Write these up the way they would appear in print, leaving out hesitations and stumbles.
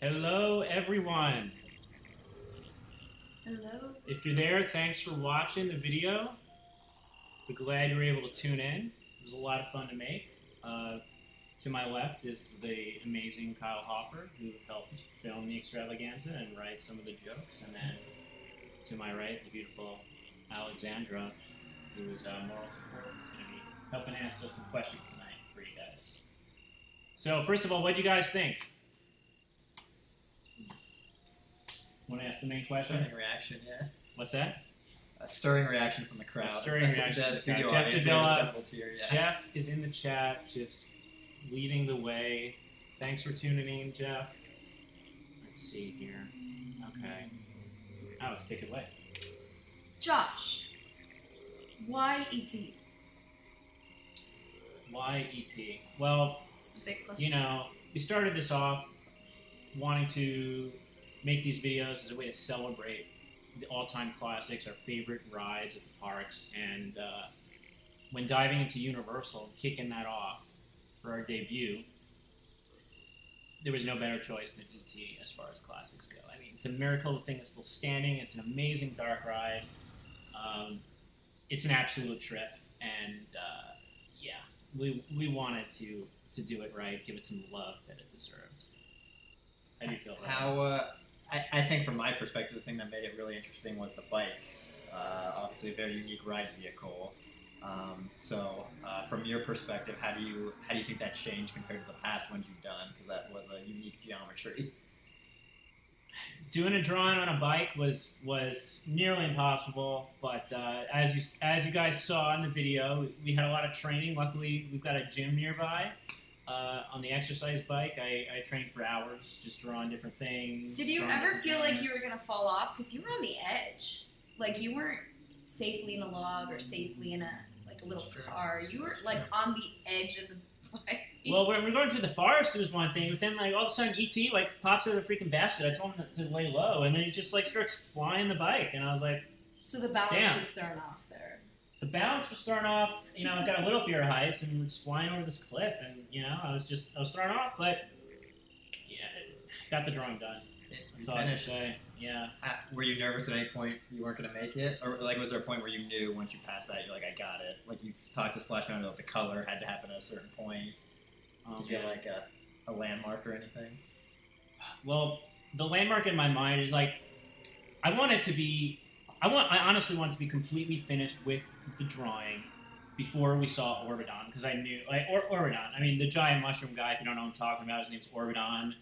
Hello, everyone. Hello. If you're there, thanks for watching the video. We're glad you were able to tune in. It was a lot of fun to make. To my left is the amazing Kyle Hoffer, who helped film the extravaganza and write some of the jokes. And then to my right, the beautiful Alexandra, who is moral support, who's going to be helping answer some questions tonight for you guys. So first of all, what do you guys think? Want to ask the main question? Stirring reaction, yeah. What's that? A stirring reaction from the crowd. Stirring reaction from the studio crowd. audience Jeff Davila. assembled here, yeah. Jeff is in the chat, just leading the way. Thanks for tuning in, Jeff. Let's see here. Okay. Alex, take it away. Josh, why E.T.? Why E.T.? Well, Big question. you know, we started this off wanting to make these videos as a way to celebrate the all-time classics, our favorite rides at the parks, and when diving into Universal, kicking that off for our debut, there was no better choice than E.T. as far as classics go. I mean, it's a miracle the thing is still standing. It's an amazing dark ride. It's an absolute trip, and yeah, we wanted to do it right, give it some love that it deserved. How do you feel about it? I think from my perspective, the thing that made it really interesting was the bike. Obviously a very unique ride vehicle. So from your perspective, how do you think that changed compared to the past ones you've done? Because that was a unique geometry. Doing a drawing on a bike was nearly impossible, but as you guys saw in the video, we had a lot of training. Luckily, we've got a gym nearby. On the exercise bike, I trained for hours, just drawing different things. Did you ever feel like you were going to fall off? Because you were on the edge. Like, you weren't safely in a log or safely in a little car. You were, like, on the edge of the bike. Well, when we're going through the forest, it was one thing, but then, like, all of a sudden, E.T., like, pops out of the freaking basket. I told him to lay low, and then he just, like, starts flying the bike, and I was like, So the balance damn. was thrown off there. The balance was thrown off. You know, I got a little fear of heights, and was flying over this cliff, and, you know, I was thrown off, but, yeah, got the drawing done. That's all I can say. Yeah. Were you nervous at any point you weren't going to make it? Or, like, was there a point where you knew once you passed that, you're like, I got it? Like, you talked to Splash Mountain about the color had to happen at a certain point. Did you have, like, a landmark or anything? Well, the landmark in my mind is, like, I honestly want it to be completely finished with the drawing before we saw Orbidon, because I knew, like, Orbidon. I mean, the giant mushroom guy, if you don't know what I'm talking about, his name's Orbidon.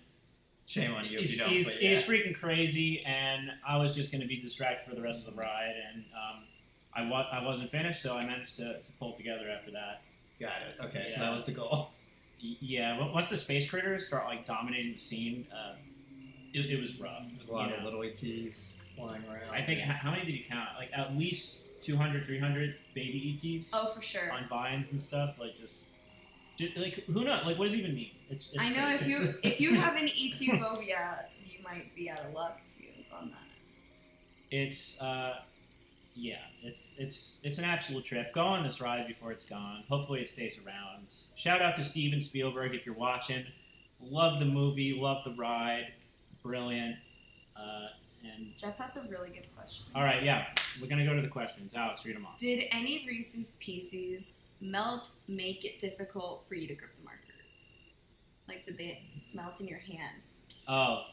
Shame on you if you don't. He's freaking crazy, and I was just going to be distracted for the rest of the ride, and I wasn't finished, so I managed to pull together after that. Got it. Okay, Yeah. so that was the goal. Yeah, but once the space critters start, like, dominating the scene, it was rough. There's a lot of little ETs flying around. I think, how many did you count? Like, at least 200, 300 baby ETs? Oh, for sure. On vines and stuff, like, just like, who knows? Like, what does it even mean? It's I know crazy. if you have an ET phobia, you might be out of luck if you on that. It's, yeah, it's an absolute trip. Go on this ride before it's gone. Hopefully it stays around. Shout out to Steven Spielberg if you're watching. Love the movie, love the ride. Brilliant. And Jeff has a really good question. all right, yeah, we're gonna go to the questions. Alex, read them off. Did any Reese's Pieces make it difficult for you to grip the markers? Like, did they melt in your hands? Oh,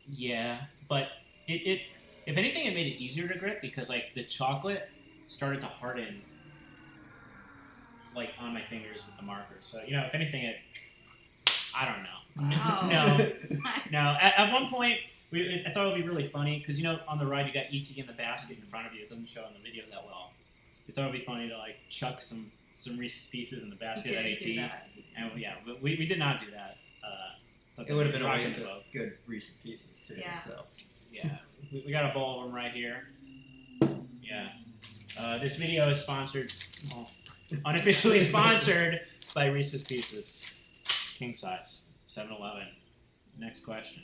yeah, but it if anything, it made it easier to grip because, like, the chocolate started to harden, like, on my fingers with the markers. So, you know, if anything, I don't know. Oh. No. At one point, I thought it would be really funny because, you know, on the ride you got E.T. in the basket in front of you. It doesn't show in the video that well. We thought it would be funny to, like, chuck some Reese's Pieces in the basket at E.T. And yeah, we did not do that. It would have been a rocking waste the of boat. good Reese's Pieces, too. Yeah. So. Yeah, we got a bowl of them right here. Yeah. This video is sponsored, well, unofficially sponsored by Reese's Pieces. King size. 7-Eleven. Next question.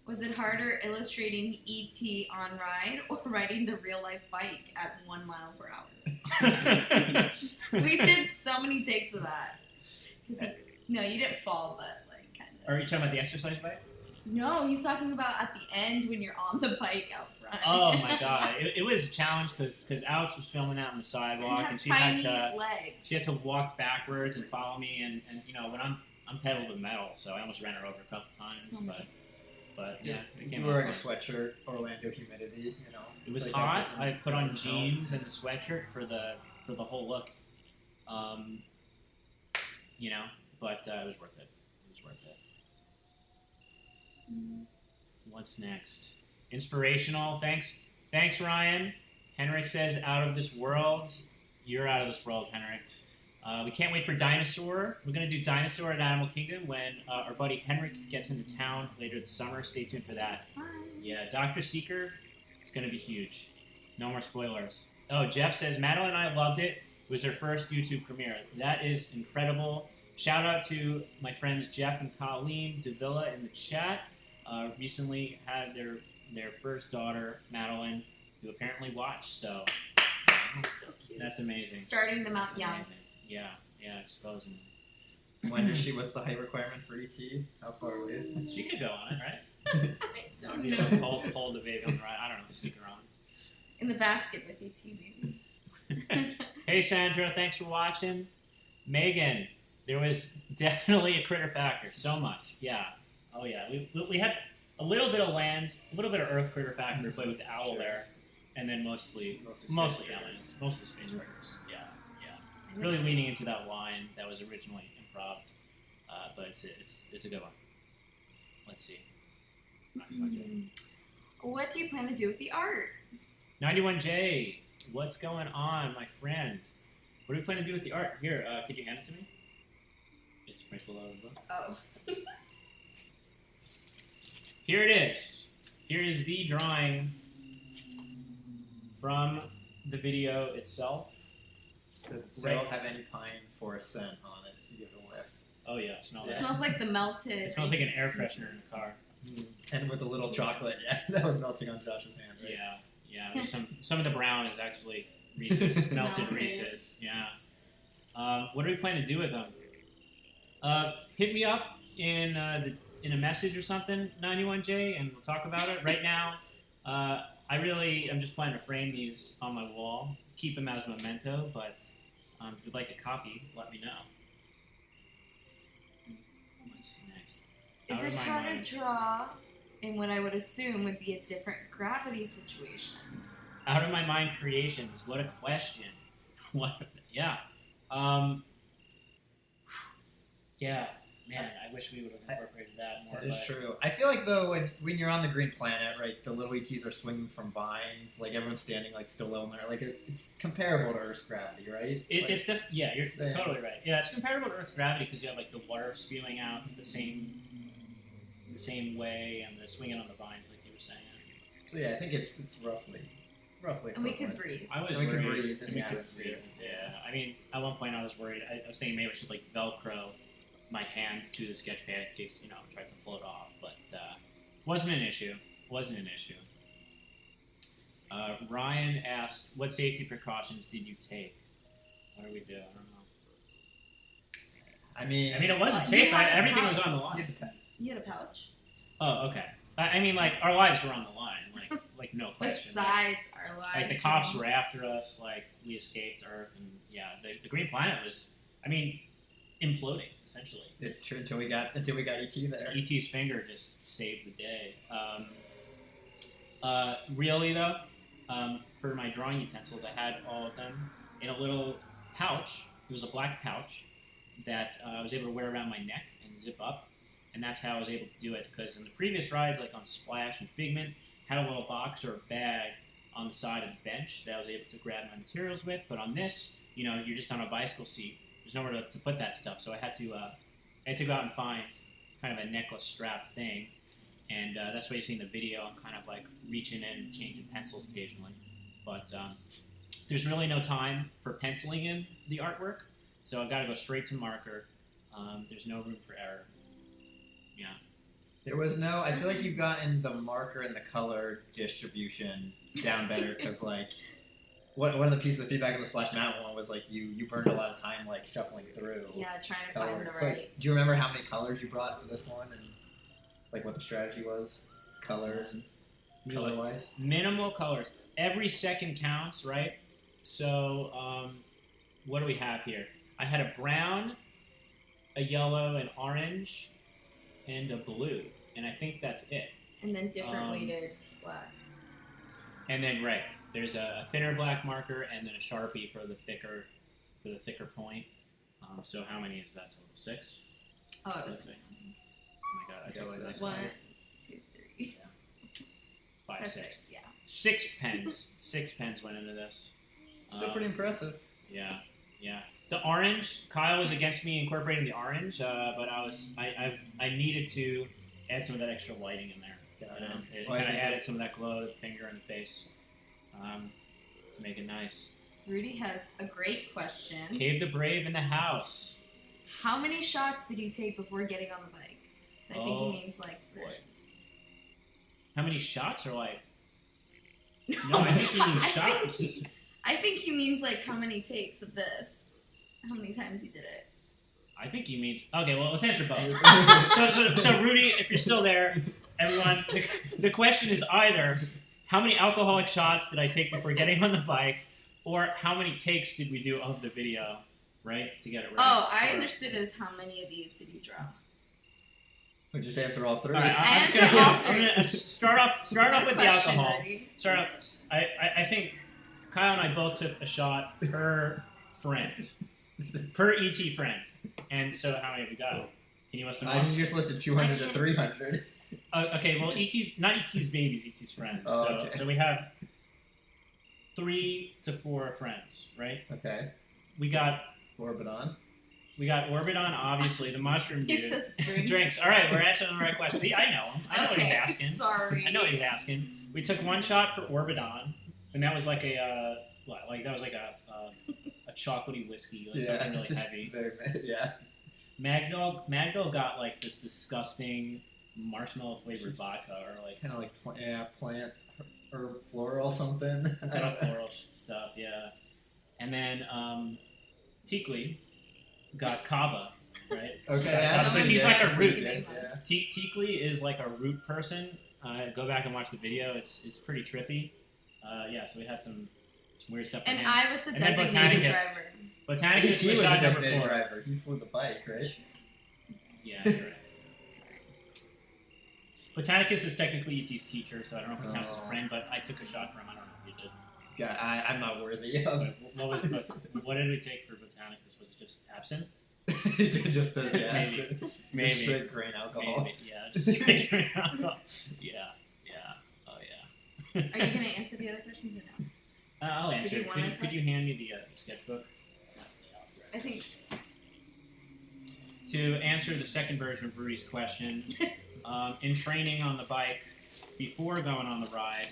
Was it harder illustrating E.T. on ride or riding the real life bike at 1 mile per hour? We did so many takes of that. No, you didn't fall, but, like, kind of. Are you talking about the exercise bike? No, he's talking about at the end when you're on the bike out front. Oh my god, it was a challenge because Alex was filming out on the sidewalk and she had to walk backwards and follow me and you know when I'm pedal to metal, so I almost ran her over a couple times, but yeah, it came you were out wearing a fun. sweatshirt, Orlando humidity, you know. It was like hot. that I put on doesn't jeans and the sweatshirt for the whole look, you know, but it was worth it. It was worth it. What's next? Inspirational. Thanks, Ryan. Henrik says, "Out of this world." You're out of this world, Henrik. We can't wait for Dinosaur. We're gonna do Dinosaur at Animal Kingdom when our buddy Henrik gets into town later this summer. Stay tuned for that. Hi. Yeah, Dr. Seeker. It's gonna be huge. No more spoilers. Oh, Jeff says Madeline and I loved it. It was her first YouTube premiere. That is incredible. Shout out to my friends Jeff and Colleen Davila in the chat. Recently had their first daughter, Madeline, who apparently watched. So So cute. that's amazing. Starting them out That's young. amazing. Yeah, exposing When does she? What's the height requirement for ET? How far away is them. it? She could go on it, right? I don't You know. know, hold the baby on the right. I don't know, sneak her on. In the basket with you too, maybe. Hey Sandra, thanks for watching. Megan, there was definitely a critter factor. So much. Yeah. Oh yeah. We had a little bit of land, a little bit of earth critter factor, but with the owl Sure. there, and then mostly Space aliens, mostly space critters. Yeah. I Really think- leaning into that line that was originally improv, but it's a good one. Let's see. What do you plan to do with the art? 91J, what's going on, my friend? What do we plan to do with the art? Here, could you hand it to me? It's sprinkled out of the book. Oh. Here it is. Here is the drawing from the video itself. Does it still have any pine forest scent on it? You give it a whiff. Oh yeah, smell It that. smells like the melted. It smells like an air Reese's freshener in Pieces. the car. And with a little chocolate, yeah, that was melting on Josh's hand, right? Yeah. There's some of the brown is actually Reese's, melted Melted. Reese's. Yeah. What do we plan to do with them? Hit me up in a message or something, 91J, and we'll talk about it. Right now, I'm just planning to frame these on my wall, keep them as a memento. But if you'd like a copy, let me know. What's next? Is Out it of my hard mind. to draw in what I would assume would be a different gravity situation? Out of my mind creations. What a question. What? Yeah. Yeah. Man, I wish we would have incorporated that more. That is but true. I feel like though when you're on the Green Planet, right, the little ETs are swinging from vines, like everyone's standing like still on there, like it's comparable to Earth's gravity, right? It's yeah, you're Same. totally right. Yeah, it's comparable to Earth's gravity because you have like the water spewing out the same way and the swinging on the vines, like you were saying. So yeah, I think it's roughly. And we could equivalent. breathe. I was And we could worried. breathe in and the we could atmosphere. breathe. Yeah, I mean, at one point I was worried. I was thinking maybe I should like Velcro my hands to the sketch pad, just try to float off, but wasn't an issue. Ryan asked, "What safety precautions did you take?" What do we do? I don't know. I mean, It wasn't You safe. had a Everything was pouch. on the line. You had a pouch. Oh, okay. I mean, like our lives were on the line, like no question. Besides our lives. Like the cops were after us. Like we escaped Earth, and yeah, the Green Planet was, imploding essentially. until we got ET there. ET's finger just saved the day. Really though, for my drawing utensils, I had all of them in a little pouch. It was a black pouch that I was able to wear around my neck and zip up, and that's how I was able to do it. Because in the previous rides, like on Splash and Figment, had a little box or a bag on the side of the bench that I was able to grab my materials with. But on this, you're just on a bicycle seat. There's nowhere to put that stuff, so I had to go out and find kind of a necklace strap thing, and that's why you see in the video. I'm kind of like reaching in and changing pencils occasionally, but there's really no time for penciling in the artwork, so I've got to go straight to marker. There's no room for error. Yeah. There was no. I feel like you've gotten the marker and the color distribution down better because one of the pieces of feedback in the Splash Mountain one was like you burned a lot of time like shuffling through. Yeah, trying to colors. find the So, right. like, do you remember how many colors you brought for this one and like what the strategy was, color and color wise? Minimal colors. Every second counts, right? So what do we have here? I had a brown, a yellow, an orange, and a blue, and I think that's it. And then different weighted black. And then there's a thinner black marker and then a Sharpie for the thicker point. So how many is that total? 6? Oh, it was Oh my god, I totally missed 1, it. 2, 3. 5, That's 6. 6. Yeah. 6 pens. 6 pens went into this. Still pretty impressive. Yeah. The orange, Kyle was against me incorporating the orange, but I needed to add some of that extra lighting in there. It kind of added some of that glow to the finger and the face to make it nice. Rudy has a great question. Cave the Brave in the house. How many shots did you take before getting on the bike? So I think he means like versions. How many shots are like? No, I think he means shots. I think he means like how many takes of this. How many times you did it. I think he means... Okay, well, let's answer both. so Rudy, if you're still there, everyone, the question is either how many alcoholic shots did I take before getting on the bike, or how many takes did we do of the video, right, to get it right? Oh, I understood as how many of these did you drop? We just answer all 3. All right, I'm gonna start off with the alcohol. Ready? Start off. I think Kyle and I both took a shot per friend, per ET friend. And so how many have we got? Can you list them off? You just listed 200 to 300. Okay, well, not ET's babies, ET's friends. Oh, okay. So we have 3 to 4 friends, right? Okay. We got Orbiton, obviously, the mushroom He dude. says drinks. Drinks. All right, we're asking the right question. See, I know him. I know what he's asking. Sorry. I know what he's asking. We took 1 shot for Orbiton, and that was like a chocolatey whiskey, like something really just heavy. Yeah. Magdal got like this disgusting marshmallow flavored vodka, or like Kind of like plant or floral something. some kind of floral stuff, yeah. And then Tikli got kava, right? Okay. Because he's like a root. Yeah. Tikli is like a root person. Go back and watch the video. It's pretty trippy. So we had some weird stuff. And him. I was the And then designated Botanicus. driver. Botanicus He was was shot the number designated 4. driver. He flew the bike, right? Yeah, you're right. Botanicus is technically ET's teacher, so I don't know if he counts as a friend, but I took a shot for him. I don't know if he did. God, I'm not worthy of. But what did we take for Botanicus? Was it just absinthe? Just the Maybe. Just straight grain alcohol. Maybe. Yeah, just straight grain alcohol. Yeah. Oh yeah. Are you going to answer the other questions or no? I'll Did answer. you wanna Could you hand me the sketchbook? I think. To answer the second version of Rudy's question, in training on the bike, before going on the ride,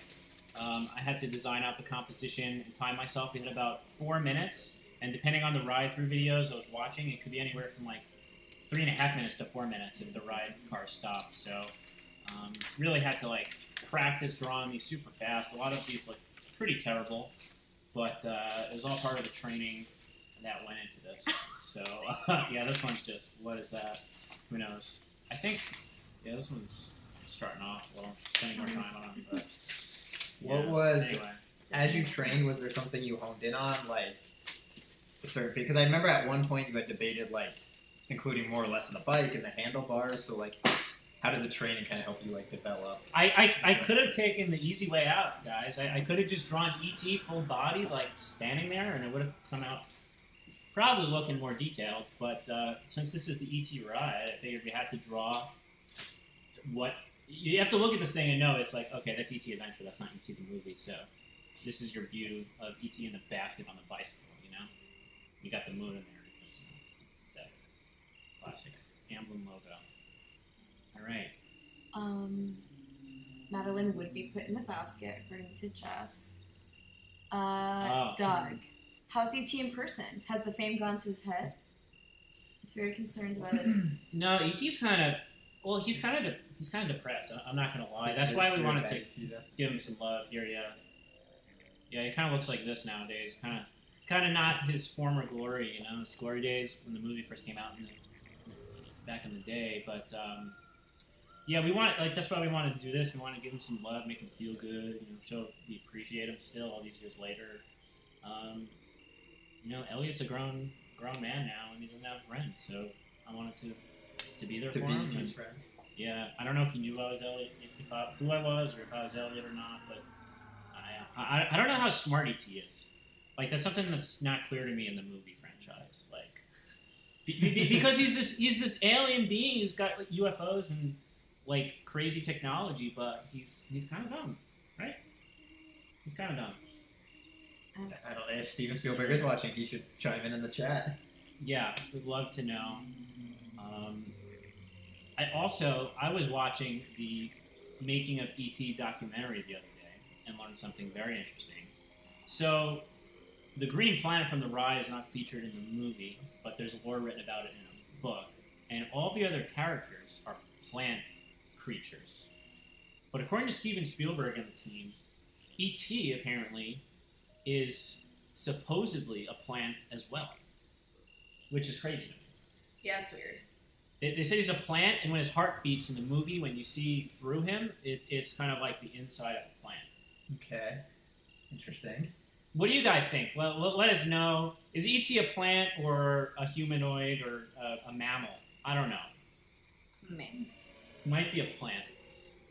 I had to design out the composition and time myself. We had about 4 minutes, and depending on the ride-through videos I was watching, it could be anywhere from like 3.5 minutes to 4 minutes if the ride car stopped. So really had to like practice drawing these super fast. A lot of these look pretty terrible, but it was all part of the training that went into this. So yeah, this one's just, what is that? Who knows? I think, yeah, this one's starting off well, spending more time on them, but What was, anyway. as you trained, was there something you honed in on, like a certain? Because I remember at one point you had debated like including more or less of the bike and the handlebars. So like, how did the training kind of help you like develop? I could have taken the easy way out, guys. I could have just drawn ET full body, like standing there, and it would have come out probably looking more detailed. But since this is the ET ride, I figured we had to draw what you have to look at this thing and know it's like, okay, that's ET Adventure, that's not ET the movie. So this is your view of ET in the basket on the bicycle. You know, you got the moon in there because that classic emblem logo. All right. Madeline would be put in the basket, according to Jeff. Oh. Doug. How's ET in person? Has the fame gone to his head? He's very concerned about his... No, ET's kind of... Well, he's kind of depressed. I'm not going to lie. That's why we wanted to give him some love here, yeah. Yeah, he kind of looks like this nowadays. Kind of not his former glory, you know, his glory days when the movie first came out back in the day. But yeah, that's why we wanted to do this. We want to give him some love, make him feel good, you know, show we appreciate him still all these years later. You know, Elliot's a grown man now, and he doesn't have a friend, so I wanted to be there for him. To be his friend. Yeah, I don't know if he knew I was Elliot, who I was, or if I was Elliot or not, but I don't know how smart E.T. is. Like, that's something that's not clear to me in the movie franchise. Like, because he's this alien being who's got like, UFOs and like crazy technology, but he's kind of dumb, right? He's kind of dumb. I don't know if Steven Spielberg is watching. He should chime in the chat. Yeah, we'd love to know. I was watching the making of E.T. documentary the other day and learned something very interesting. So, the green planet from the ride is not featured in the movie, but there's lore written about it in a book, and all the other characters are plant creatures. But according to Steven Spielberg and the team, E.T. apparently is supposedly a plant as well, which is crazy to me. Yeah, it's weird. They say he's a plant, and when his heart beats in the movie, when you see through him, it's kind of like the inside of a plant. Okay. Interesting. What do you guys think? Well, let us know. Is E.T. a plant or a humanoid or a mammal? I don't know. Man. Might be a plant.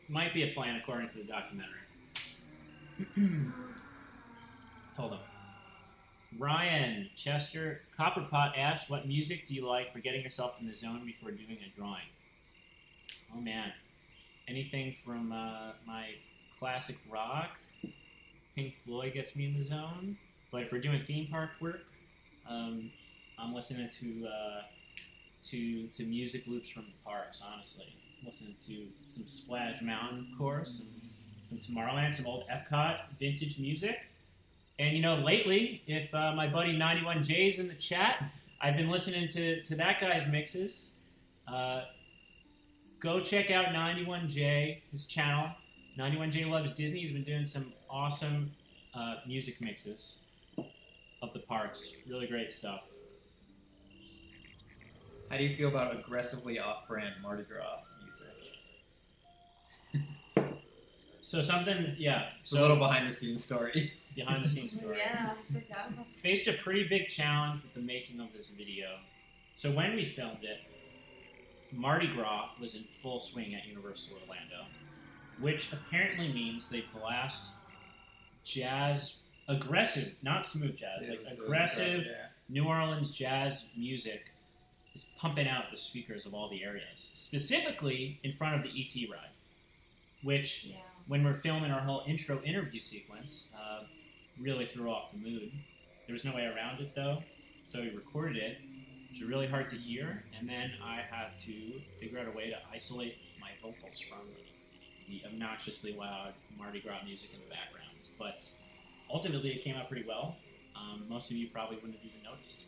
Might be a plant according to the documentary. Hold on. Ryan Chester Copperpot asks, "What music do you like for getting yourself in the zone before doing a drawing?" Oh man, anything from my classic rock. Pink Floyd gets me in the zone, but if we're doing theme park work, I'm listening to music loops from the parks. Honestly, I'm listening to some Splash Mountain, of course, some Tomorrowland, some old Epcot vintage music. And, you know, lately, if my buddy 91J's in the chat, I've been listening to that guy's mixes. Go check out 91J, his channel. 91J Loves Disney. He's been doing some awesome music mixes of the parks. Really great stuff. How do you feel about aggressively off-brand Mardi Gras music? So something, yeah. It's a little behind-the-scenes story. Behind-the-scenes story. Yeah, I forgot about that. Faced a pretty big challenge with the making of this video. So when we filmed it, Mardi Gras was in full swing at Universal Orlando, which apparently means they blast jazz, aggressive, not smooth jazz, like aggressive New Orleans jazz music is pumping out the speakers of all the areas, specifically in front of the E.T. ride, which, when we're filming our whole intro interview sequence, really threw off the mood. There was no way around it, though, so we recorded it. It was really hard to hear, and then I had to figure out a way to isolate my vocals from the obnoxiously loud Mardi Gras music in the background. But ultimately, it came out pretty well. Most of you probably wouldn't have even noticed.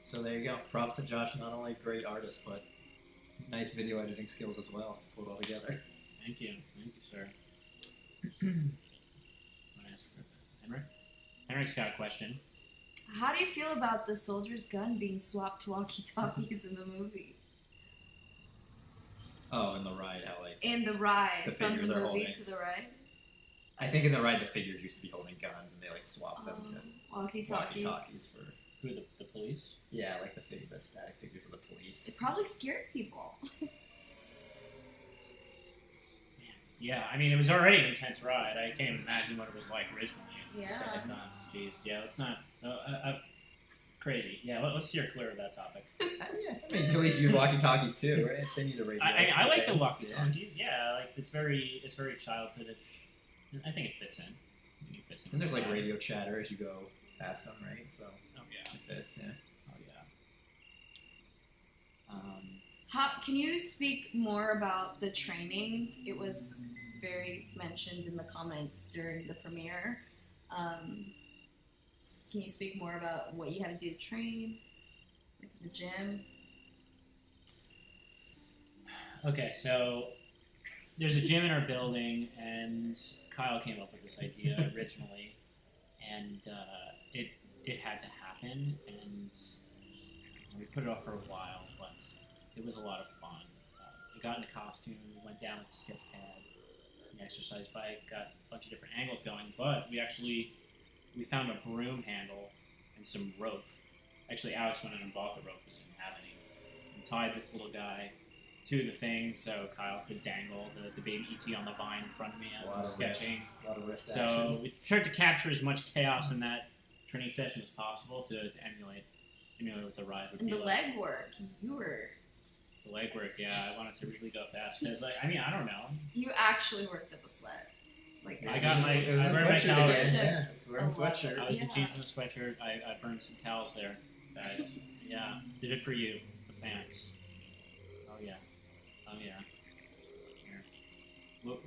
So there you go. Props to Josh, not only a great artist, but nice video editing skills as well to pull it all together. Thank you, sir. Henrik? Henrik's got a question. How do you feel about the soldier's gun being swapped to walkie-talkies in the movie? Oh, in the ride, how like... In the ride, the from the figures are movie holding. to the ride? I think in the ride, the figures used to be holding guns, and they like swapped them to Walkie-talkies. walkie-talkies for... Who, the police? Yeah, like the static figures of the police. It probably scared people. Yeah, I mean, it was already an intense ride. I can't even imagine what it was like originally. Yeah. Jeez, yeah, let's not... crazy. Yeah, let's steer clear of that topic. Yeah, I mean, police use walkie-talkies too, right? They need a radio. I like the walkie-talkies. Yeah, like it's very childhoodish. I think it fits in. And there's like radio chatter as you go past them, right? So oh yeah, it fits. Yeah. Oh yeah. Can you speak more about the training? It was very mentioned in the comments during the premiere. Can you speak more about what you had to do to train, like the gym? Okay, so there's a gym in our building, and Kyle came up with this idea originally, and it had to happen, and we put it off for a while, but it was a lot of fun. We got into costume, we went down with the sketch pad, the exercise bike, got a bunch of different angles going, but we found a broom handle and some rope. Actually, Alex went in and bought the rope because he didn't have any, and tied this little guy to the thing so Kyle could dangle the baby E.T. on the vine in front of me as I was sketching. A lot of wrist So action. we tried to capture as much chaos in that training session as possible to emulate what the ride would And be the like. leg work, you were. The leg work, yeah, I wanted to really go fast because, like, I mean, I don't know. You actually worked up a sweat. Like I got my- It was I in a burned my sweatshirt calories. again. Yeah, I was wearing a I love it. sweatshirt. I was in Yeah. jeans and a sweatshirt. I burned some towels there, guys. Yeah, did it for you, the fans. Oh yeah, oh yeah. Here. What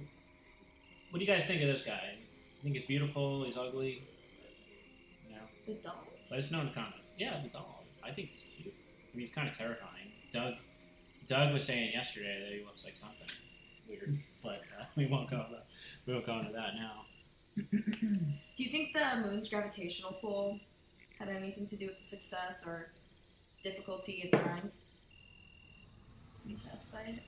do you guys think of this guy? You think he's beautiful? He's ugly? You know, The dog. let us know in the comments. Yeah, the dog. I think he's cute. I mean, he's kind of terrifying. Doug was saying yesterday that he looks like something weird, but we won't go into that now. Do you think the moon's gravitational pull had anything to do with the success or difficulty of the ride? Can you classify it?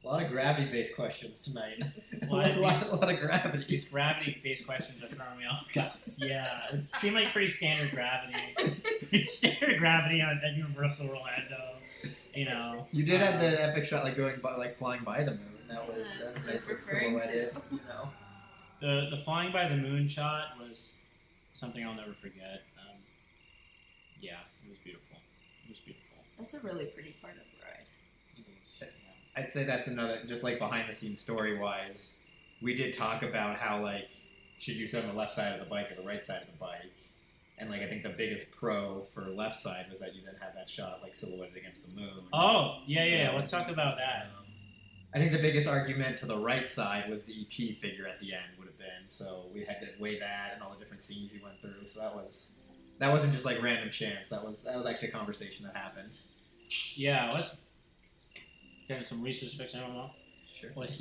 A lot of gravity-based questions tonight. a Well, lot of gravity. These gravity-based questions are throwing me off, guys. Yeah, it seemed like pretty standard gravity. Pretty standard gravity at Universal Orlando. You know. You did have the epic shot, like going by, like flying by the moon. That was Yeah, that's a what I was nice, like, referring silhouetted. to. You know. The flying by the moon shot was something I'll never forget. Yeah, it was beautiful. It was beautiful. That's a really pretty part of the ride. It was. Yeah. I'd say that's another, just like behind the scenes story wise, we did talk about how, like, should you sit on the left side of the bike or the right side of the bike? And, like, I think the biggest pro for left side was that you then had that shot, like, silhouetted against the moon. Oh, yeah. So Let's talk about that. I think the biggest argument to the right side was the ET figure at the end would have been. So we had to weigh that and all the different scenes you went through. So that wasn't just like random chance. That was actually a conversation that happened. Yeah, let's get into some Reese's Fix. I don't know. Sure. Let's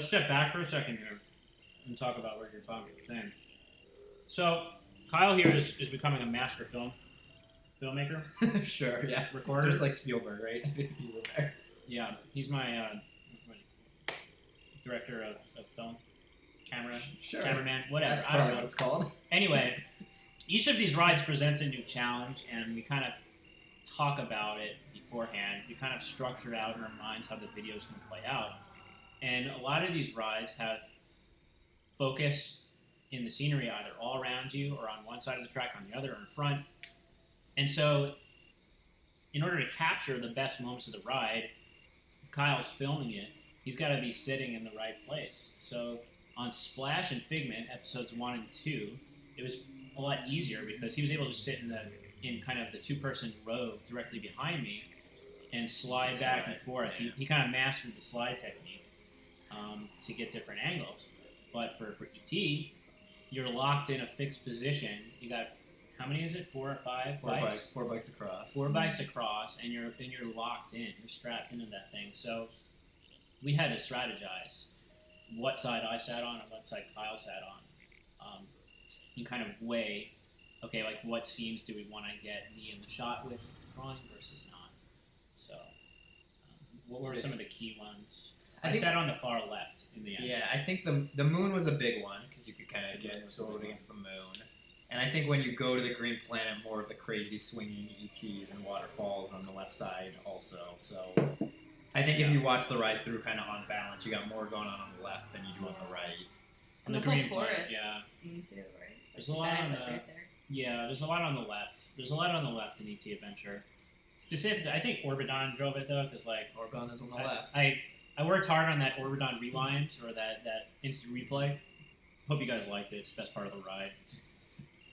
step back for a second here and talk about what you're saying. So, Kyle here is becoming a master filmmaker, Sure. Yeah. recorder. Just like Spielberg, right? He's in there. Yeah, he's my director of film, Sure. cameraman, whatever. That's I don't probably know. what it's called. Anyway, each of these rides presents a new challenge, and we kind of talk about it beforehand. We kind of structure out in our minds how the video is going to play out. And a lot of these rides have focus in the scenery either all around you or on one side of the track, on the other, or in front. And so, in order to capture the best moments of the ride, if Kyle's filming it, he's got to be sitting in the right place. So on Splash and Figment, episodes 1 and 2, it was a lot easier because he was able to sit in kind of the two-person row directly behind me and slide back and forth. He kind of mastered the slide technique to get different angles. But for ET, you're locked in a fixed position. You got, how many is it? 4 or 5 bikes? Four bikes across. 4 bikes across, and you're locked in. You're strapped into that thing. So we had to strategize what side I sat on and what side Kyle sat on. You kind of weigh, okay, like what scenes do we want to get me in the shot with drawing versus not. So what were some of the key ones? I think- sat on the far left in the end. Yeah, I think the moon was a big one because you could kind of get silhouetted against the moon. And I think when you go to the Green Planet, more of the crazy swinging ETs and waterfalls on the left side also. So I think if you watch the ride through kind of on balance, you got more going on the left than you do on the right. On And the the whole Green Planet, forest yeah. scene too, right? There's a lot on the- right there. Yeah, there's a lot on the left. There's a lot on the left in ET Adventure. Specifically, I think Orbidon drove it though, because like Orban is on the left. I worked hard on that Orbidon rewind or that instant replay. Hope you guys liked it. It's the best part of the ride.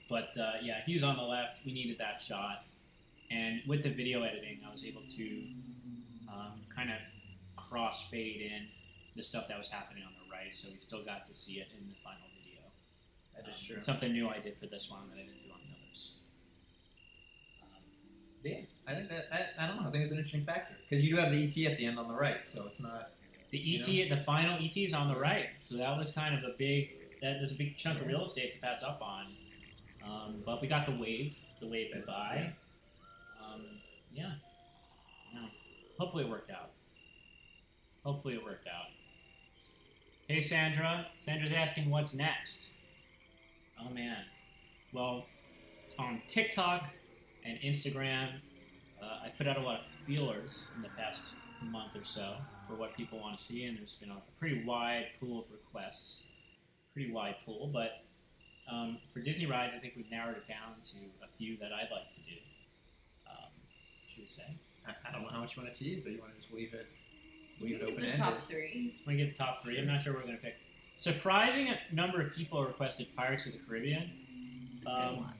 But yeah, he was on the left. We needed that shot, and with the video editing, I was able to kind of cross fade in the stuff that was happening on the right, so we still got to see it in the final video. That is true. It's something new I did for this one that I didn't do on the others. Yeah, I think that I don't know. I think it's an interesting factor because you do have the ET at the end on the right, so it's not. The ET, the final ET is on the right, so that was kind of a big there's a big chunk of real estate to pass up on. But we got the wave goodbye. Yeah. Hopefully it worked out. Hey Sandra. Sandra's asking what's next. Oh man. Well, on TikTok and Instagram, I put out a lot of feelers in the past month or so for what people want to see, and there's been a pretty wide pool of requests. But for Disney rides, I think we've narrowed it down to a few that I'd like to do. Should we say? I don't know how much you want to tease, or you want to just leave it The open-ended? top 3. I'm going to get the top 3. I'm not sure what we're going to pick. Surprising number of people requested Pirates of the Caribbean. It's a good one.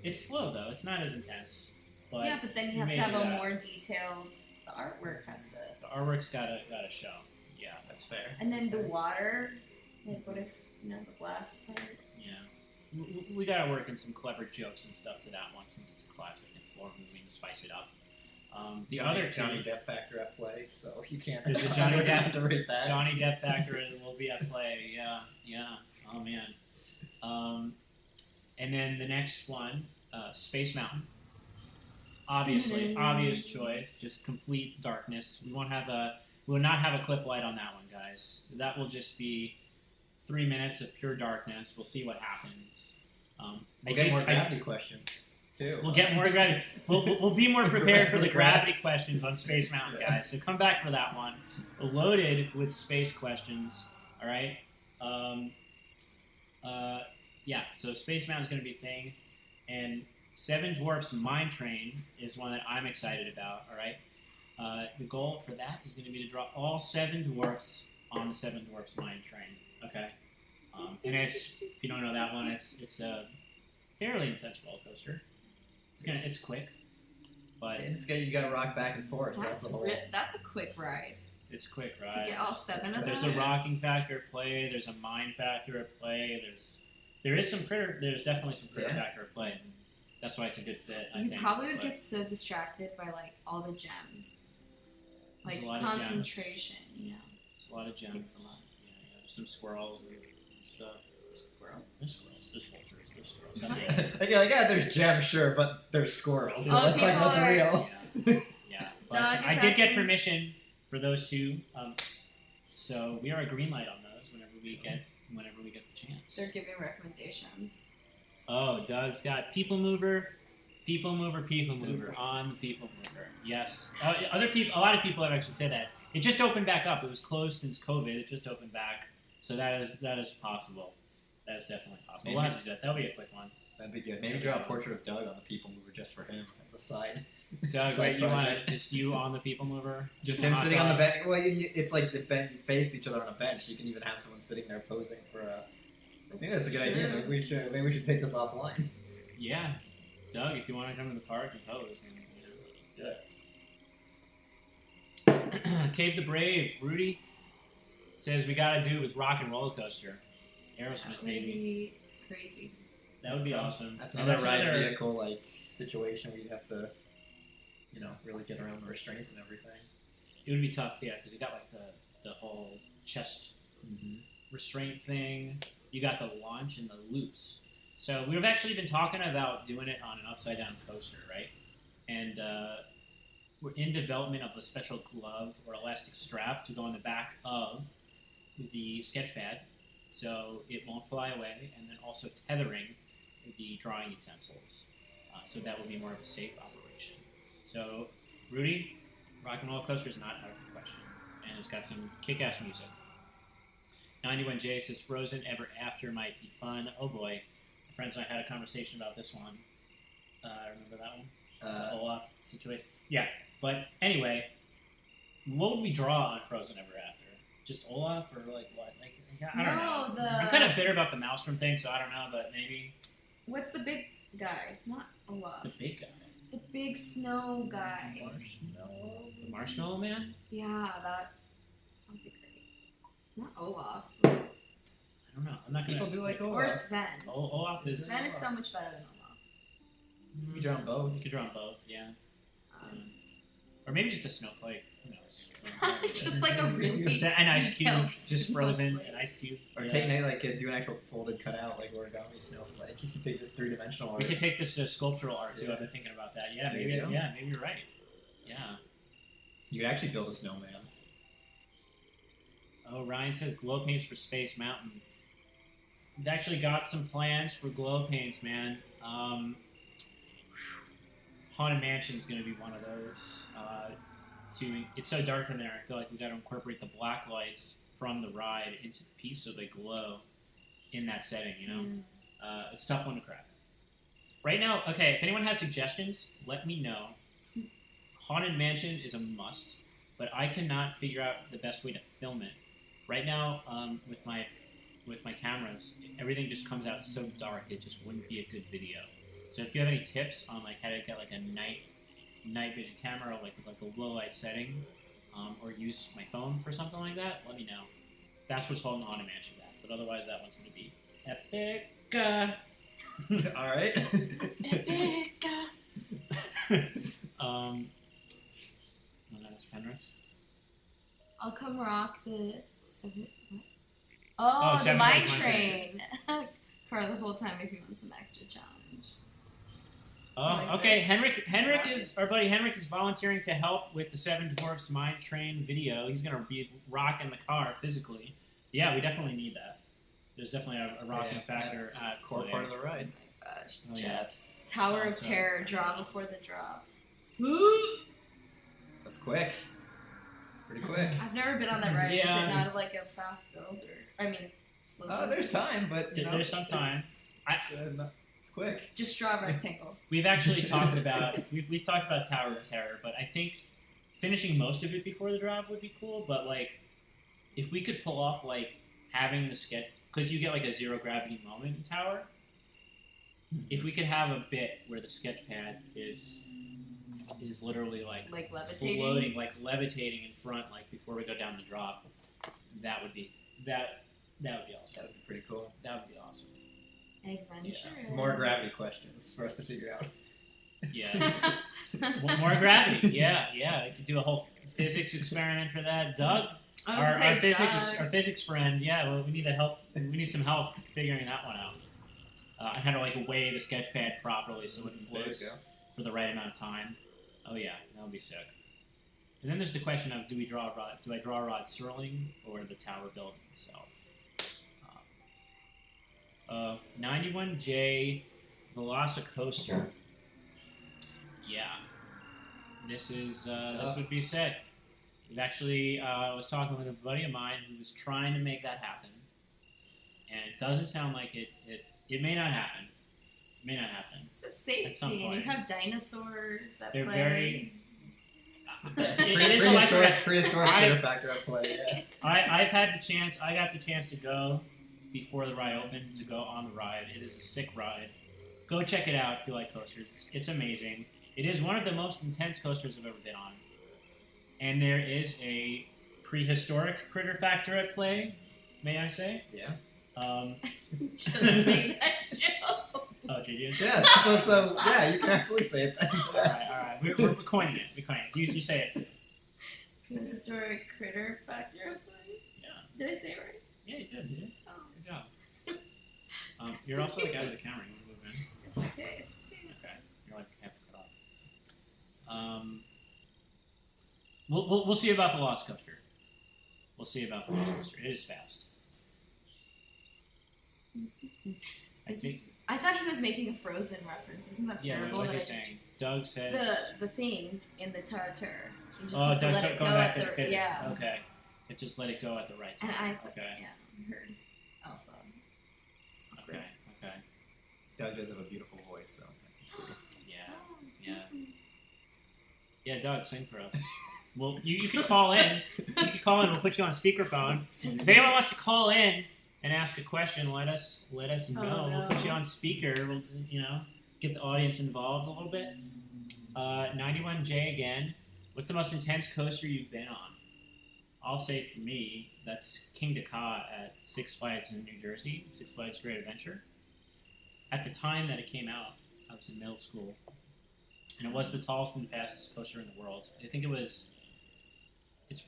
It's slow, though. It's not as intense. But Yeah, but then you have may to have do a that. more detailed. The artwork has to. The artwork's got to show. Yeah. That's fair. And then the water. Like, what if the glass part? Yeah. We got to work in some clever jokes and stuff to that one since it's a classic. It's slow moving to spice it up. The other two, Johnny Depp factor at play, so you can't. There's a Johnny we're gonna Depp- have to rate that. Johnny Depp factor will be at play. Yeah. Oh man. And then the next one, Space Mountain. Obviously, obvious choice. Just complete darkness. We will not have a clip light on that one, guys. That will just be 3 minutes of pure darkness. We'll see what happens. We'll get more gravity questions too. We'll get more gravity. We'll be more prepared for the gravity questions on Space Mountain, guys. So come back for that one. Loaded with space questions. All right. Yeah. So Space Mountain's going to be a thing, and Seven Dwarfs Mine Train is one that I'm excited about. All right. The goal for that is going to be to draw all 7 dwarfs on the Seven Dwarfs Mine Train. Okay. And if you don't know that one, it's a fairly intense roller coaster. It's quick, but you got to rock back and forth. So That's a quick ride. it's quick, To right? get all 7 of There's them. a rocking factor at play. There's a mine factor at play. There's definitely some critter factor at play. That's why it's a good fit. I You think. probably would but get so distracted by like all the gems, There's like a lot of gems. concentration. You know, There's a lot of gems. takes a lot. Yeah, there's some squirrels and stuff. Squirrel. There's squirrels. There's vultures. There's squirrels. That's it. Like, you're like, yeah, there's gems, sure, but there's squirrels. So Oh, that's like people what's are- real. Yeah. But Doug is I did get asking- permission for those 2. So we are a green light on those whenever we get the chance. They're giving recommendations. Oh, Doug's got People Mover on the People Mover. Yes. A lot of people have actually said that. It just opened back up. It was closed since COVID. It just opened back. So that is possible. That is definitely possible. We'll have to do that. That'll be a quick one. That'd be good. Maybe draw a portrait of Doug on the People Mover just for him as a side. Doug, Side wait, you want project. just you on the People Mover? Just him sitting on the bench. Well, it's like the bench. You face each other on a bench. You can even have someone sitting there posing for a. Maybe that's a good idea. Maybe we should take this offline. Yeah. Doug, if you want to come to the park and pose, then do it. Cave the Brave, Rudy says we gotta do it with Rock and Roller Coaster. Aerosmith, That would baby. be crazy. That would be awesome. That's And another ride another- vehicle like situation where you'd have to, really get around the restraints and everything. It would be tough, yeah, because you got like the whole chest restraint thing. You got the launch and the loops. So we've actually been talking about doing it on an upside down coaster, right? And we're in development of a special glove or elastic strap to go on the back of the sketch pad, so it won't fly away, and then also tethering the drawing utensils, so that will be more of a safe operation. So, Rudy, Rock and Roller Coaster is not out of the question, and it's got some kick-ass music. 91J says Frozen Ever After might be fun. Oh boy, my friends and I had a conversation about this one. Remember that one? The Olaf situation. Yeah, but anyway, what would we draw on Frozen Ever After? Just Olaf or like what? Like I don't know. I'm kind of bitter about the Maelstrom thing, so I don't know, but maybe What's the big guy? Not Olaf. the big guy, The big snow guy. the Marshmallow Man. Yeah, that would be great. Not Olaf. I don't know. I'm not gonna. People do like Or Olaf. Sven. Olaf is. Sven is so much better than Olaf. You draw them both. You could draw them both, yeah. Um, Or maybe just a snowflake. Who knows? was. Just like a really Just an ice cube, detailed just frozen, snowflake. an ice cube. Or Yeah. take like do an actual folded cutout like origami snowflake. You can take this 3-dimensional art. We could take this to sculptural art too. Yeah. I've been thinking about that. Yeah, There maybe. you go. Yeah, maybe you're right. Yeah. You could actually build a snowman. Oh, Ryan says glow paints for Space Mountain. We've actually got some plans for glow paints, man. Haunted Mansion is going to be one of those. It's so dark in there. I feel like we got to incorporate the black lights from the ride into the piece so they glow in that setting. You know, it's a tough one to crack. Right now, okay. If anyone has suggestions, let me know. Haunted Mansion is a must, but I cannot figure out the best way to film it. Right now, with my cameras, everything just comes out so dark it just wouldn't be a good video. So if you have any tips on like how to get like a night vision camera, like with like a low light setting, or use my phone for something like that, let me know. That's what's holding Haunted Mansion back. But otherwise, that one's gonna be epic. All right. Oh, that's Fenris. I'll come rock the seven. Oh, the Seven mine Days Mine train for the whole time if you want some extra challenge. Oh, Like okay. this. Our buddy Henrik is volunteering to help with the Seven Dwarfs Mine Train video. He's gonna be rocking the car physically. Yeah, we definitely need that. There's definitely a rocking factor that's at core play. part of the ride. Gosh, Oh, yeah. Jeff's Tower of Also- Terror, draw before the drop. That's quick. It's pretty quick. I've never been on that ride. Yeah. Is it not like a fast build or? I mean, slow. build? There's time, but you know, There's some time. It's quick. Just draw a rectangle. We've actually talked about we've talked about Tower of Terror, but I think finishing most of it before the drop would be cool. But like, if we could pull off like having the sketch, because you get like a zero gravity moment in Tower. If we could have a bit where the sketch pad is literally like Levitating. floating, like levitating in front, like before we go down the drop, that would be that would be awesome. That would be pretty cool. That would be awesome. Adventure. More gravity questions for us to figure out. Yeah. More gravity. Yeah. We could do a whole physics experiment for that. Doug, our physics friend. Yeah. Well, we need help. We need some help figuring that one out. And how to like weigh the sketch pad properly so it floats for the right amount of time. Oh yeah, that would be sick. And then there's the question of do I draw a rod swirling or the tower building itself? 91J Velocicoaster. Yeah, this would be sick. We've actually was talking with a buddy of mine who was trying to make that happen, and it doesn't sound like it may not happen. It may not happen. It's a At some safety, and you point. have dinosaurs that They're play. very. It is a life. Prehistoric fear factor at play. Yeah. I got the chance to go before the ride opened, to go on the ride. It is a sick ride. Go check it out if you like coasters. It's amazing. It is one of the most intense coasters I've ever been on. And there is a prehistoric critter factor at play, may I say? Yeah. Just made that joke. Oh, did you? Yes. So yeah, you can absolutely say it then. All right. We're coining it. You say it too. Historic critter factor of play? Yeah. Did I say it right? Yeah, you did. Oh. Good job. You're also the guy with the camera. You want to move in? It's okay. Okay. You're like half cut off. We'll see about the Lost Coaster. We'll see about the Lost Coaster. It is fast. I think. I thought he was making a Frozen reference. Isn't that Yeah. terrible? What was he that I just- saying? Doug says. The thing in the Tower of Terror. You just Oh, have to Doug's let it going go back at to the physics. Yeah. Okay. It just let it go at the right time. And I Okay. heard also. Okay. Doug does have a beautiful voice, so. I can see. Yeah. Yeah, Doug, sing for us. Well, you can call in. We'll put you on speakerphone. If anyone wants to call in and ask a question, let us know. Oh, We'll put you no. on speaker. We'll get the audience involved a little bit. 91J again. What's the most intense coaster you've been on? I'll say for me, that's King Ka at Six Flags in New Jersey. Six Flags Great Adventure. At the time that it came out, I was in middle school, and it was the tallest and fastest coaster in the world. I think it was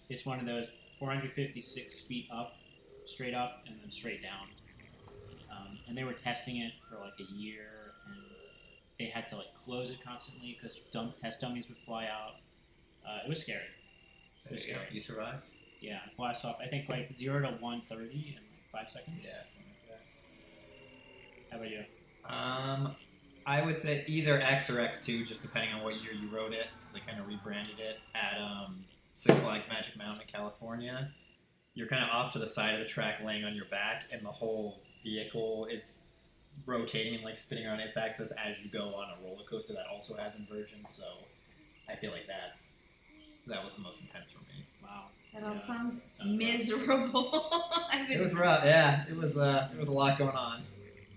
It's one of those 456 feet up, straight up, and then straight down. And they were testing it for like a year, and they had to like close it constantly because test dummies would fly out. It was scary. It was scary. You survived? Yeah, blast off. I think like 0 to 130 in like 5 seconds. Yeah, something like that. How about you? I would say either X or X2, just depending on what year you rode it, because they kind of rebranded it at Six Flags Magic Mountain in California. You're kind of off to the side of the track, laying on your back, and the whole vehicle is rotating and like spinning around its axis as you go on a roller coaster that also has inversions. So I feel like that was the most intense for me. Wow. That all sounds rough. miserable. It was rough. Yeah, it was. There was a lot going on.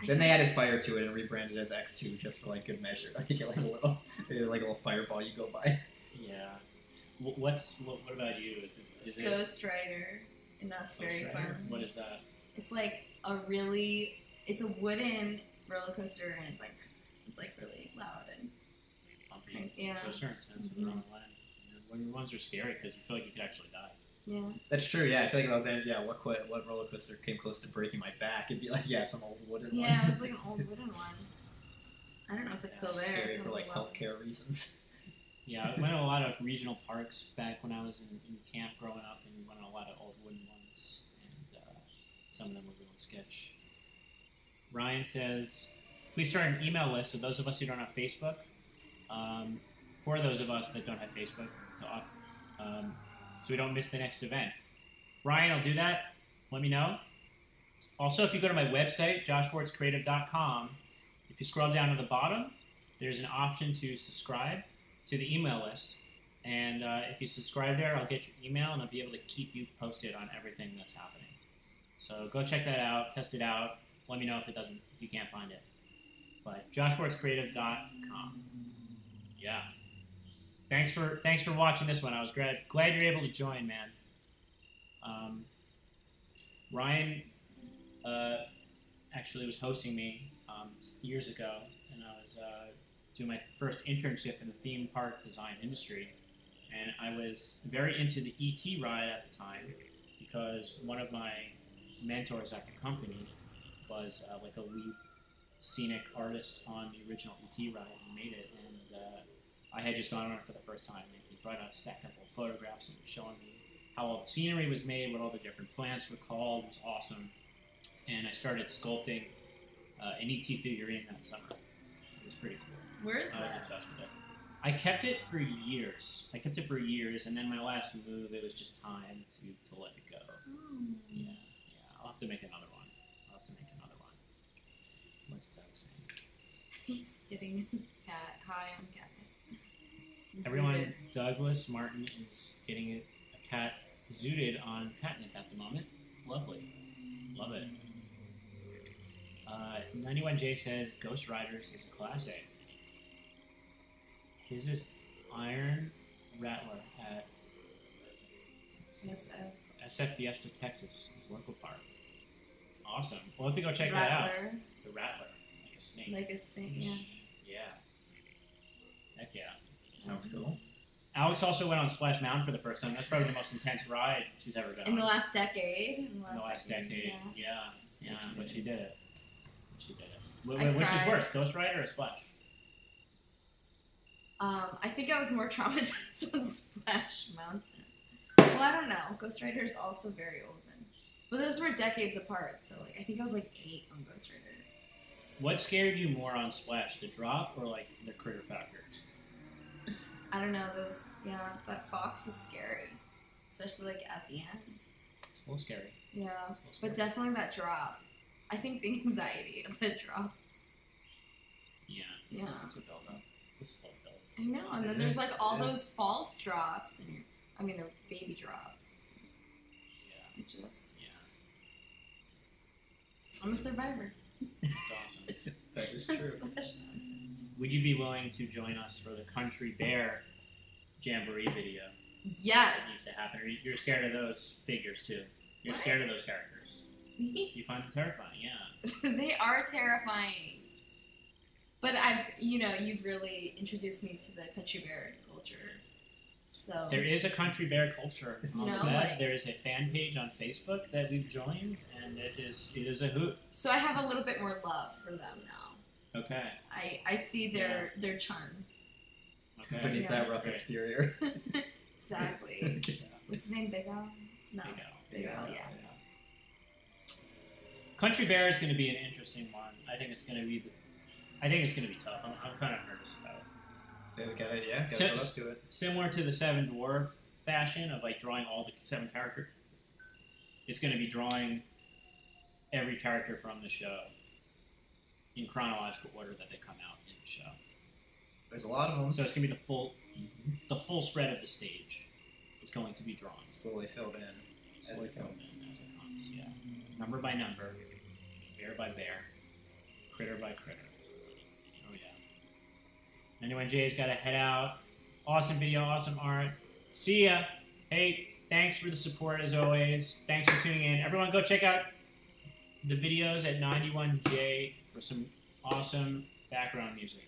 Then they added fire to it and rebranded it as X2 just for like good measure. I think like a little fireball you go by. Yeah. What about you? Is it Ghost Rider, and that's Ghost very Rider? fun. What is that? It's like it's a wooden roller coaster, and it's like really loud and Bumpy. yeah. Those are intense. Mhm. They're on the line. When ones are scary because you feel like you could actually die. Yeah. That's true. Yeah, I feel like if I was in, what roller coaster came close to breaking my back? It'd be like some old wooden one. Yeah, it's like an old wooden one. I don't know if it's still there. Scary It for was like lovely. healthcare reasons. Yeah, I went to a lot of regional parks back when I was in camp growing up, and we went to a lot of old wooden ones, and some of them were really sketch. Ryan says, please start an email list so those of us who don't have Facebook, for those of us that don't have Facebook, so we don't miss the next event. Ryan, I'll do that. Let me know. Also, if you go to my website, joshschwartzcreative.com, if you scroll down to the bottom, there's an option to subscribe to the email list. And if you subscribe there, I'll get your email and I'll be able to keep you posted on everything that's happening. So go check that out, test it out. Let me know if you can't find it. But joshschwartzcreative.com. Yeah. Thanks for watching this one. I was glad you're able to join, man. Ryan actually was hosting me years ago, and I was doing my first internship in the theme park design industry, and I was very into the ET ride at the time because one of my mentors at the company was like a lead scenic artist on the original ET ride. He made it, and I had just gone on it for the first time, and he brought out a stack of photographs and was showing me how all the scenery was made, what all the different plants were called. It was awesome. And I started sculpting an ET figurine that summer. It was pretty cool. Where is I was that? obsessed with it. I kept it for years. And then my last move, it was just time to let it go. Yeah. I'll have to make another one. What's Doug saying? He's getting his cat. Hi, I'm cat. Everyone, Douglas Martin is getting a cat zooted on catnip at the moment. Lovely. Love it. 91J says Ghost Riders is a classic. His is Iron Rattler at SF Fiesta, Texas, his local park. Awesome. We'll have to go check that out. The Rattler. Like a snake. Like a snake, yeah. Yeah. Heck yeah. Sounds cool. Alex also went on Splash Mountain for the first time. That's probably the most intense ride she's ever been In on. the last decade. In the last decade. Yeah. But she did it. Which I is cried. worse, Ghost Rider or Splash? I think I was more traumatized on Splash Mountain. Well, I don't know. Ghost Rider is also very old. But those were decades apart, so like I think I was like 8 on Ghost Rider. What scared you more on Splash, the drop or like the critter factor? I don't know, that fox is scary. Especially like at the end. It's a little scary. Yeah. But definitely that drop. I think the anxiety of the drop. Yeah. Yeah. It's a build up. It's a slow build. I know, and then there's like all those false drops and they're baby drops. Yeah. I'm a survivor. It's awesome. That is true. Would you be willing to join us for the Country Bear Jamboree video Yes. that needs to happen? Or you're scared of those figures too? You're What? scared of those characters? You find them terrifying, yeah. They are terrifying. But you've really introduced me to the country bear culture. So There is a country bear culture on You know, the web. like- There is a fan page on Facebook that we've joined, and it is a hoot. so I have a little bit more love for them now. Okay. I see their charm. Okay. Beneath Yeah, that that's rough great. exterior. Exactly. What's his name? Big Al? No. Big Al. Big Al, yeah. Country bear is going to be an interesting one. I think it's going to be tough. I'm kind of nervous about it. Yeah, So- go up to it. Similar to the Seven Dwarf fashion of like drawing all the 7 characters, it's going to be drawing every character from the show in chronological order that they come out in the show. There's a lot of them. So it's going to be the full spread of the stage is going to be drawn. Slowly filled in. Slowly filled in as it comes, yeah. Number by number, bear by bear, critter by critter. Oh yeah. Anyway, Jay's got to head out. Awesome video, awesome art. See ya. Hey, thanks for the support as always. Thanks for tuning in. Everyone go check out the videos at 91J for some awesome background music.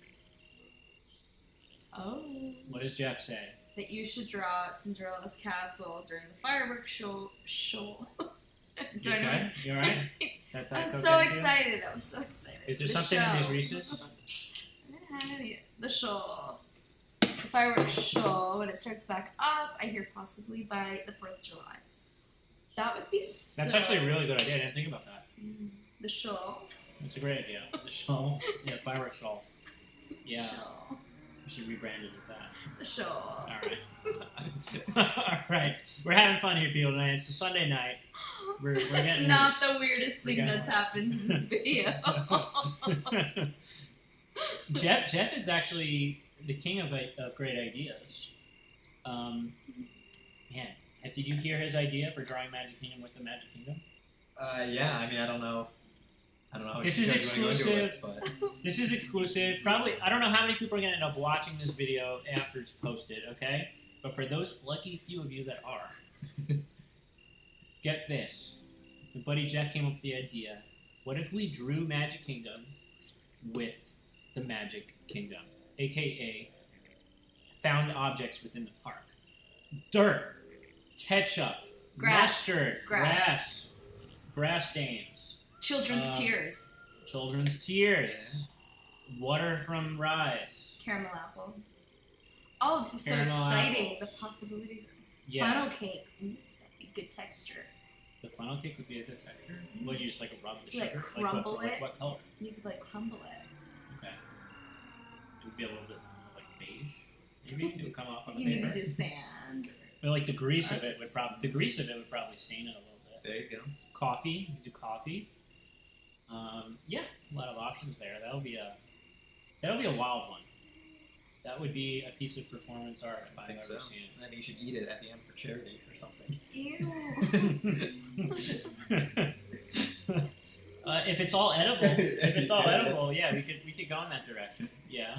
Oh. What does Jeff say? That you should draw Cinderella's castle during the fireworks show. You okay? You alright? That I'm Diet so Coke into? excited. I'm so excited. Is there The something in these show. Reese's? I didn't have any. The show. The fireworks show. When it starts back up, I hear possibly by the 4th of July. That would be so... That's actually a really good idea. I didn't think about that. The show. That's a great idea. The shawl. Yeah, fireworks shawl. Yeah. Show. We should rebrand it as that. The show. Alright. Alright. We're having fun here, people, tonight. It's a Sunday night. We're getting It's not loose. the weirdest We're thing getting that's loose. happened in this video. Jeff is actually the king of great ideas. Man, did you hear his idea for drawing Magic Kingdom with the Magic Kingdom? Yeah, I mean, I don't know how This much is detail you wanna go into exclusive. it, but This is exclusive. Probably, I don't know how many people are going to end up watching this video after it's posted, okay? But for those lucky few of you that are, get this. My buddy Jeff came up with the idea. What if we drew Magic Kingdom with the Magic Kingdom? AKA found objects within the park. Dirt, ketchup, Grass. mustard, Grass. grass stains. Children's tears. Children's tears. Water from Rise. Caramel apple. Oh, this is so Caramel exciting. apples. The possibilities. Yeah. Funnel cake. Ooh, that'd be good texture. The funnel cake would be a good texture. What, you just like rub the Like sugar? crumble what, it? What color? You could like crumble it. Okay. It would be a little bit like beige. Maybe it would come off on the You need paper. to do sand. But like the grease of it would probably stain it a little bit. there you go. Coffee. You could do coffee. Yeah, a lot of options there. That'll be a wild one. That would be a piece of performance art if I I've think ever so. seen it. And then you should eat it at the end for charity or something. Ew. If it's all edible, yeah, we could go in that direction. Yeah.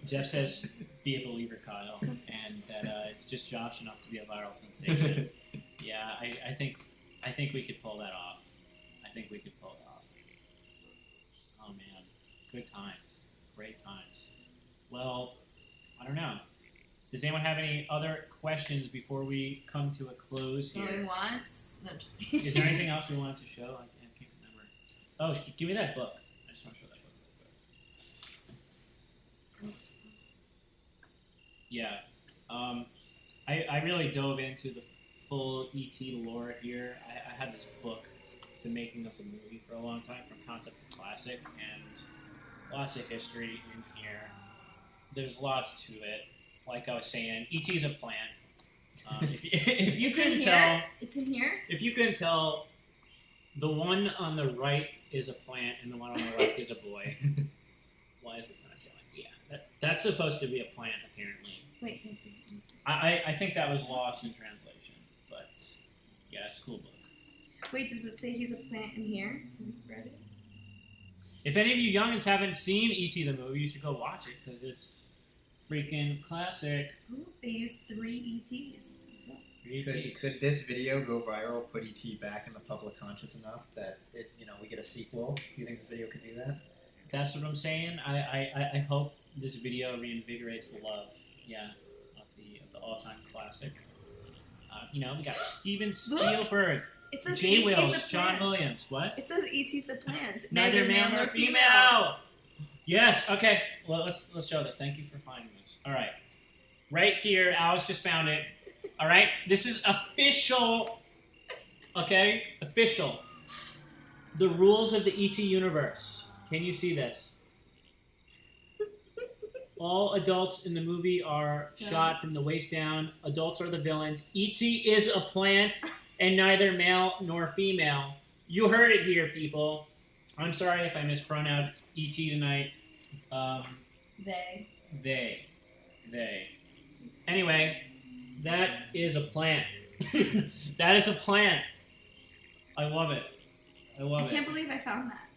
Jeff says, "Be a believer, Kyle," and that it's just Josh enough to be a viral sensation. Yeah, I think we could pull that off. Oh man, good times, great times. Well, I don't know. Does anyone have any other questions before we come to a close here? Going once. No, I'm just kidding. Is there anything else we wanted to show? I can't remember. Oh, give me that book. I just want to show that book real quick. Yeah. I really dove into the full E.T. lore here. I had this book, The Making of the Movie, for a long time, from concept to classic, and lots of history in here. There's lots to it. Like I was saying, E.T.'s a plant. If you It's in couldn't here? tell, It's in here? if you couldn't tell, the one on the right is a plant and the one on the left is a boy. Why is this not showing? Yeah, that's supposed to be a plant, apparently. Wait, can I see? Let me see. I think that was lost in translation, but yeah, it's a cool book. Wait, does it say he's a plant in here? Have you read it? If any of you youngins haven't seen E.T. the movie, you should go watch it because it's freaking classic. Ooh, they used 3 ETs. Could this video go viral, put E.T. back in the public conscious enough that we get a sequel? Do you think this video could do that? That's what I'm saying. I hope this video reinvigorates the love, of the all-time classic. We got Steven Spielberg, It says J. E.T.'s Wills, a John plant. Williams. What? It says E.T.'s a plant. Neither male nor female. Yes. Okay. Well, let's show this. Thank you for finding this. All right. Right here, Alex just found it. All right. This is official. Okay. Official. The rules of the ET universe. Can you see this? All adults in the movie are shot from the waist down. Adults are the villains. ET is a plant and neither male nor female. You heard it here, people. I'm sorry if I mispronounced ET tonight. They. Anyway, that is a plant. That is a plant. I love it. I can't believe I found that.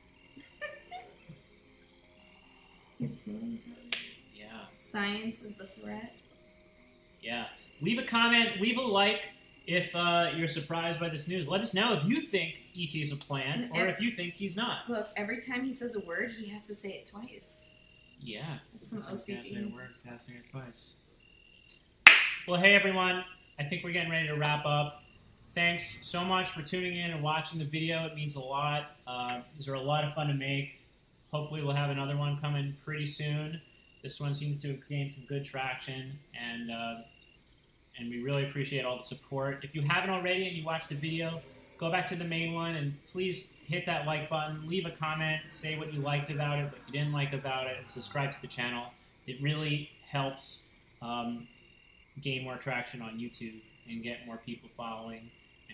He's feeling Yeah. Science is the threat. Yeah. Leave a comment, leave a like if you're surprised by this news. Let us know if you think E.T. is a plant or if you think he's not. Look, every time he says a word, he has to say it twice. Yeah. That's some OCD. Words, passing it twice. Well, hey everyone. I think we're getting ready to wrap up. Thanks so much for tuning in and watching the video. It means a lot. These are a lot of fun to make. Hopefully we'll have another one coming pretty soon. This one seems to have gained some good traction, and we really appreciate all the support. If you haven't already and you watched the video, go back to the main one and please hit that like button, leave a comment, say what you liked about it, what you didn't like about it, and subscribe to the channel. It really helps gain more traction on YouTube and get more people following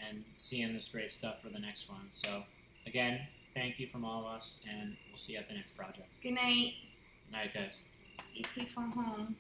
and seeing this great stuff for the next one. So, again, thank you from all of us, and we'll see you at the next project. Good night. Good night, guys. E.T. from home.